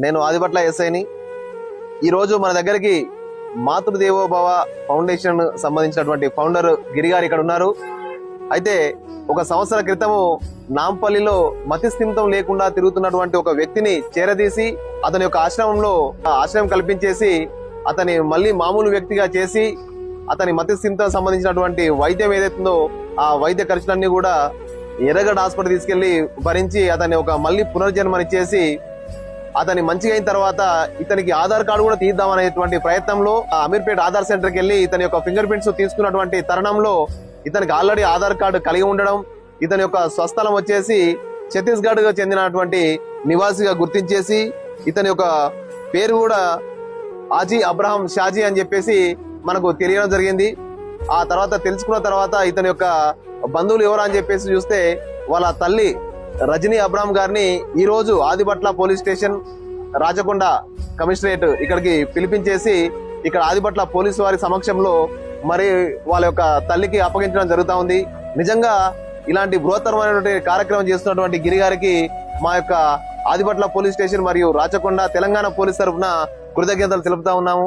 నేను ఆదిపట్ల ఎస్ఐని. ఈరోజు మన దగ్గరికి మాతృదేవోభవ ఫౌండేషన్ సంబంధించినటువంటి ఫౌండర్ గిరి గారు ఇక్కడ ఉన్నారు. అయితే ఒక సంవత్సర క్రితము నాంపల్లిలో మతిస్థిమితం లేకుండా తిరుగుతున్నటువంటి ఒక వ్యక్తిని చేరదీసి అతని యొక్క ఆశ్రమంలో ఆశ్రయం కల్పించేసి అతని మళ్ళీ మామూలు వ్యక్తిగా చేసి అతని మతిస్థిమితం సంబంధించినటువంటి వైద్యం ఏదైతుందో ఆ వైద్య ఖర్చులన్నీ కూడా ఎర్రగడ్డ హాస్పిటల్ తీసుకెళ్లి భరించి అతన్ని ఒక మళ్ళీ పునర్జన్మనిచ్చేసి అతని మంచిగా అయిన తర్వాత ఇతనికి ఆధార్ కార్డు కూడా తీద్దామనేటువంటి ప్రయత్నంలో అమీర్పేట ఆధార్ సెంటర్కి వెళ్లి ఇతని యొక్క ఫింగర్ ప్రింట్స్ తీసుకున్నటువంటి తరుణంలో ఇతనికి ఆల్రెడీ ఆధార్ కార్డు కలిగి ఉండడం, ఇతని యొక్క స్వస్థలం వచ్చేసి ఛత్తీస్గఢ్ గా చెందినటువంటి నివాసిగా గుర్తించేసి ఇతని యొక్క పేరు కూడా ఆజీ అబ్రహం షాజీ అని చెప్పేసి మనకు తెలియడం జరిగింది. ఆ తర్వాత తెలుసుకున్న తర్వాత ఇతని యొక్క బంధువులు ఎవరు అని చెప్పేసి చూస్తే వాళ్ళ తల్లి రజనీ అబ్రహం గారిని ఈ రోజు Adibatla police station Rachakonda commissionerate ఇక్కడికి పిలిపించేసి ఇక్కడ ఆదిపట్ల పోలీసు వారి సమక్షంలో మరి వాళ్ళ యొక్క తల్లికి అప్పగించడం జరుగుతా ఉంది. నిజంగా ఇలాంటి బృహత్తరమైనటువంటి కార్యక్రమం చేస్తున్నటువంటి గిరి గారికి మా యొక్క ఆదిపట్ల పోలీస్ స్టేషన్ మరియు రాచకొండ తెలంగాణ పోలీస్ తరఫున కృతజ్ఞతలు తెలుపుతా ఉన్నాము.